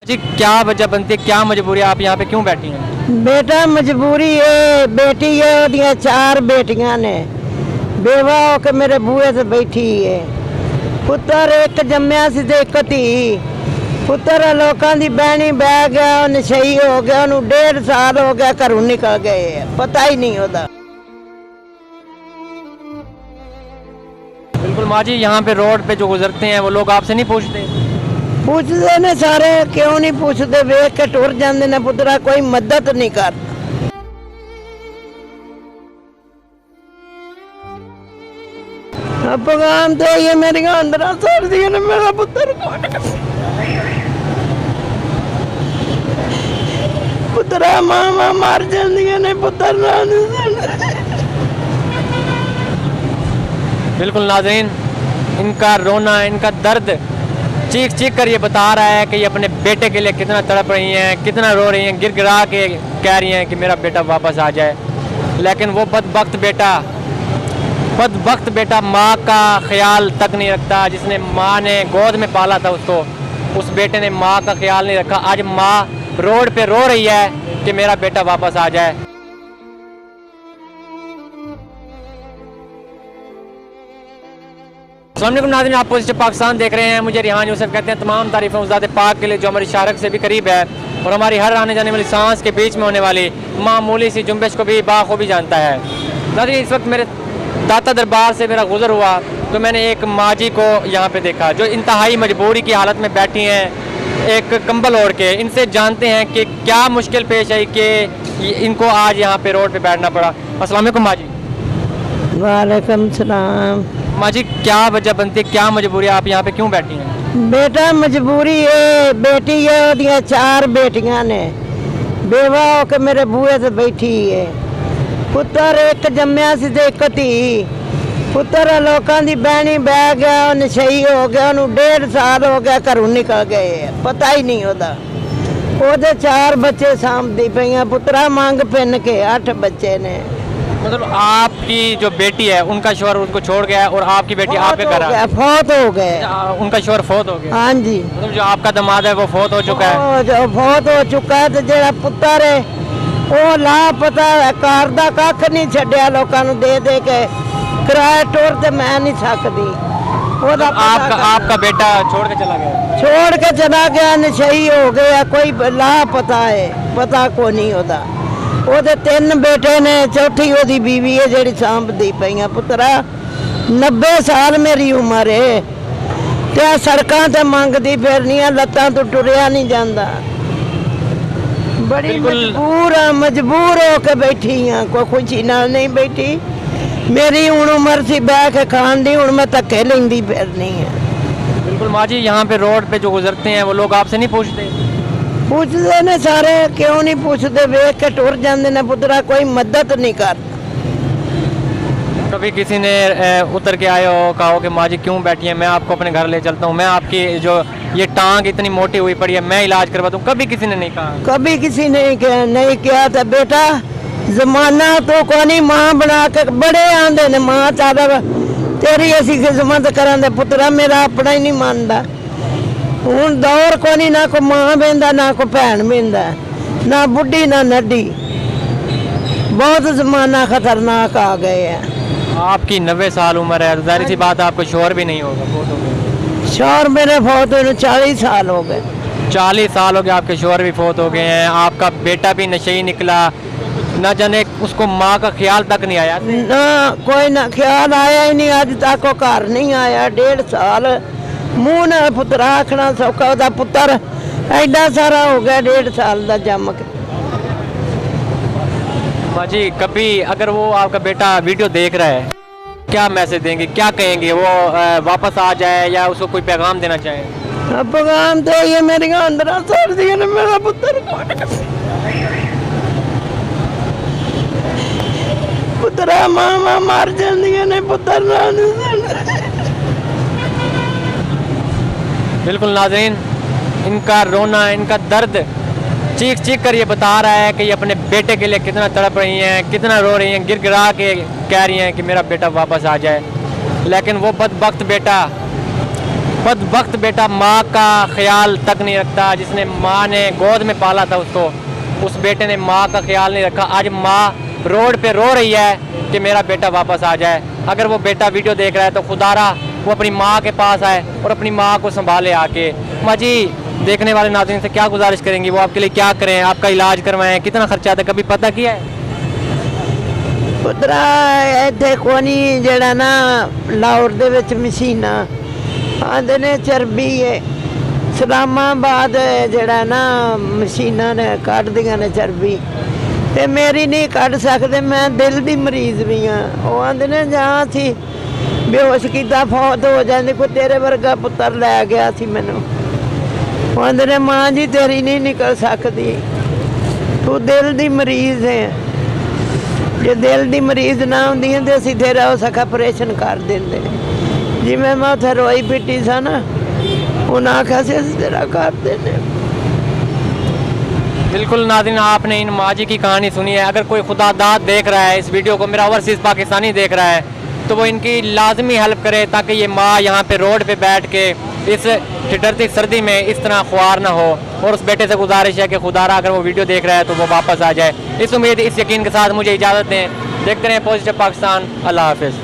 जी क्या वजह बनती है, क्या मजबूरी है, आप यहाँ पे क्यों बैठी हैं? बेटा मजबूरी है, बेटी है, ओदियां 4 बेटियां ने, बेवा होके मेरे बूहे से बैठी है। पुत्र एक जम्मिया सी ते एक धी। पुत्र लोकां दी बहनी बह गया, नशई हो गया, उन्हें 1.5 साल हो गया घरों निकल गए, पता ही नहीं होता। बिल्कुल माँ जी, यहाँ पे रोड पे जो गुजरते हैं वो लोग आपसे नहीं पूछते? पूछते ने सारे, क्यों नहीं पूछते, वेख के टुर जाते ने पुत्रा, कोई मदद नहीं करता। भगवान तो ये मेरी अंदर छोड़ दिया ने, मेरा पुत्र पुत्रा मामा मर जाती ने, पुत्र बिल्कुल नाज़रीन, इनका रोना, इनका दर्द चीख चीख कर ये बता रहा है कि ये अपने बेटे के लिए कितना तड़प रही हैं, कितना रो रही हैं, गिर गिरा के कह रही हैं कि मेरा बेटा वापस आ जाए। लेकिन वो बदबख्त बेटा माँ का ख्याल तक नहीं रखता। जिसने माँ ने गोद में पाला था उसको, उस बेटे ने माँ का ख्याल नहीं रखा। आज माँ रोड पे रो रही है कि मेरा बेटा वापस आ जाए। अस्सलाम वालेकुम नाज़रीन, आप पोस्ट पाकिस्तान देख रहे हैं। मुझे रिहान यूसुफ कहते हैं। तमाम तारीफ़ें उस ज़ात पाक के लिए जो हमारी शारक से भी करीब है और हमारी हर आने जाने वाली सांस के बीच में होने वाली मामूली सी जुम्बिश को भी बाखूबी जानता है। नाज़रीन, इस वक्त मेरे दाता दरबार से मेरा गुजर हुआ तो मैंने एक माँ जी को यहाँ पे देखा जो इंतहाई मजबूरी की हालत में बैठी हैं, एक कंबल ओढ़ के। इनसे जानते हैं कि क्या मुश्किल पेश आई कि इनको आज यहाँ पे रोड पे बैठना पड़ा। अस्सलाम वालेकुम माँ जी। वालेकुम सलाम। माँ जी क्या वजह बनती है, क्या मजबूरी है, आप यहाँ पे क्यों बैठी हैं? बेटा मजबूरी है, बेटी है, ओदियां 4 बेटियां ने, बेवा होके मेरे बूहे से बैठी है। पुत्र एक जम्मिया सी ते एक धी। पुत्र लोकां दी बहनी बह गया, नशई हो गया, उन्हें 1.5 साल हो गया घरों निकल गए, पता ही नहीं होता। ओदे 4 बच्चे सामदी पईयां, पुत्रा मांग पिन के 8 बच्चे ने। मतलब आपकी जो बेटी है उनका शोहर उनको छोड़ गया और आपकी बेटी आपके घर आ फौत हो गए। उनका शोहर फौत हो गया? हाँ जी। मतलब जो आपका दामाद है वो फौत हो चुका है? जो फौत हो चुका है, तो जेड़ा पुत्र है वो लापता है, घर दा कख नहीं छड्या, लोकां नूं दे दे के किराया टोर ते मैं नहीं सकदी। आपका बेटा छोड़ के चला गया? छोड़ के चला गया, नशई हो गया, कोई लापता है, पता को नहीं होता। ओदे 3 बेटे ने, चौथी ओदी बीवी है जेड़ी सांभदी पईयां। पुत्रा 90 साल मेरी उम्र है ते सड़कां ते मंगदी फिरनी, लत्तां तो टुरिया नहीं जांदा। बड़ी मजबूर हो के बैठी हाँ, कोई खुशी नाल नहीं बैठी। मेरी हुण उम्र सी बह के खान दी, हुण मैं धक्के लैंदी फिरनी है। बिल्कुल माँ जी, यहाँ पे रोड पे जो गुजरते हैं वो लोग आपसे नहीं पूछते? पूछते ने सारे, क्यों नहीं पूछते, वेख के टुर जाते ने पुत्रा, कोई मदद नहीं करता। कभी किसी ने उतर के आए हो, कहा हो कि माँ जी क्यों बैठी है, मैं आपको अपने घर ले चलता हूँ, मैं आपकी जो ये टांग इतनी मोटी हुई पड़ी है मैं इलाज करवा दूँ, कभी किसी ने नहीं कहा? कभी किसी ने नहीं किया था। बेटा जमाना तो कोनी, माँ बना के बड़े आंदे ने, माँ चाहता तेरी असी खिदमत करा दे पुत्रा, मेरा अपना ही नहीं मानता। हूँ दौर को नहीं, ना को माँ बेंदा ना को भैन बेंदा, ना बुढ़ी ना नड्डी, बहुत जमाना खतरनाक आ गए हैं। आपकी 90 साल उम्र है, जाहिर सी बात आपको शोहर भी नहीं होगा? शोहर मेरे फौत हुए 40 साल हो गए। 40 साल हो गए आपके शोहर भी फौत हो गए हैं, आपका बेटा भी नशई निकला, ना जाने उसको माँ का ख्याल तक नहीं आया? ना कोई ना ख्याल आया ही नहीं, आज तक वो घर नहीं आया। 1.5 साल मुँह न पुत्रा आखना सौखा, ओदा पुत्र एडा सारा हो गया 1.5 साल का जम के। माँ जी कभी अगर वो आपका बेटा वीडियो देख रहा है, क्या मैसेज देंगे, क्या कहेंगे? वो वापस आ जाए या उसको कोई पैगाम देना चाहे? पैगाम तो ये मेरी अंदर छोड़ दिया ने, मेरा पुत्र पुत्रा मामा मर जाती ने, पुत्र। बिल्कुल नाज़रीन, इनका रोना, इनका दर्द चीख चीख कर ये बता रहा है कि ये अपने बेटे के लिए कितना तड़प रही हैं, कितना रो रही हैं, गिर गिरा के कह रही हैं कि मेरा बेटा वापस आ जाए। लेकिन वो बदबख्त बदबख्त बेटा माँ का ख्याल तक नहीं रखता। जिसने माँ ने गोद में पाला था उसको, उस बेटे ने माँ का ख्याल नहीं रखा। आज माँ रोड पे रो रही है कि मेरा बेटा वापस आ जाए। अगर वो बेटा वीडियो देख रहा है तो खुदारा वो अपनी माँ के पास आए और अपनी माँ को संभाले आके। माँ जी, देखने वाले नाज़रीन से क्या गुजारिश करेंगी, वो आपके लिए क्या करें, आपका इलाज करवाएं, कितना खर्चा आता है, कभी पता किया है? पुत्रा ਇੱਥੇ कोनी ਜਿਹੜਾ ना लाहौर ਦੇ ਵਿੱਚ ਮਸ਼ੀਨਾਂ ਆਂਦੇ ਨੇ ਚਰਬੀ ਹੈ ਇਸਲਾਮਾਬਾਦ ਜਿਹੜਾ ਨਾ ਮਸ਼ੀਨਾਂ ਨੇ ਕੱਢਦੀਆਂ ਨੇ ਚਰਬੀ ਤੇ ਮੇਰੀ ਨਹੀਂ ਕੱਢ ਸਕਦੇ। ਮੈਂ ਦਿਲ ਦੀ ਮਰੀਜ਼ ਵੀ ਆ। ਉਹ ਆਂਦੇ ਨੇ ਜਾਂ ਸੀ ਬੇਹੋਸ਼ ਕੀਤਾ ਫੌਤ ਹੋ ਜਾਂਦੀ, ਕੋਈ ਤੇਰੇ ਵਰਗਾ ਪੁੱਤਰ ਲੈ ਗਿਆ ਸੀ ਮੈਨੂੰ। ਉਹ ਆਂਦੇ ਨੇ ਮਾਂ ਜੀ ਤੇਰੀ ਨਹੀਂ ਨਿਕਲ ਸਕਦੀ, ਤੂੰ ਦਿਲ ਦੀ ਮਰੀਜ਼ ਹੈ। ਜੇ ਦਿਲ ਦੀ ਮਰੀਜ਼ ਨਾ ਹੁੰਦੀ ਤੇ ਅਸੀਂ ਤੇਰਾ ਉਹ ਸਖਾ ਆਪਰੇਸ਼ਨ ਕਰ ਦਿੰਦੇ। ਜਿਵੇਂ ਮੈਂ ਉੱਥੇ ਰੋਈ ਪਿੱਟੀ ਸਾਂ ਨਾ, ਉਹਨਾਂ ਆਖਿਆ ਸੀ ਅਸੀਂ ਤੇਰਾ ਕਰ ਦਿੰਦੇ। बिल्कुल नाज़रीन, आपने इन माँ जी की कहानी सुनी है। अगर कोई खुदादाद देख रहा है इस वीडियो को, मेरा ओवरसीज़ पाकिस्तानी देख रहा है, तो वो इनकी लाजमी हेल्प करे ताकि ये माँ यहाँ पे रोड पे बैठ के इस ठिठुरती सर्दी में इस तरह ख्वार ना हो। और उस बेटे से गुजारिश है कि खुदारा अगर वो वीडियो देख रहा है तो वो वापस आ जाए। इस उम्मीद, इस यकीन के साथ मुझे इजाज़त दें। देखते रहें पॉजिटिव पाकिस्तान। अल्लाह हाफिज़।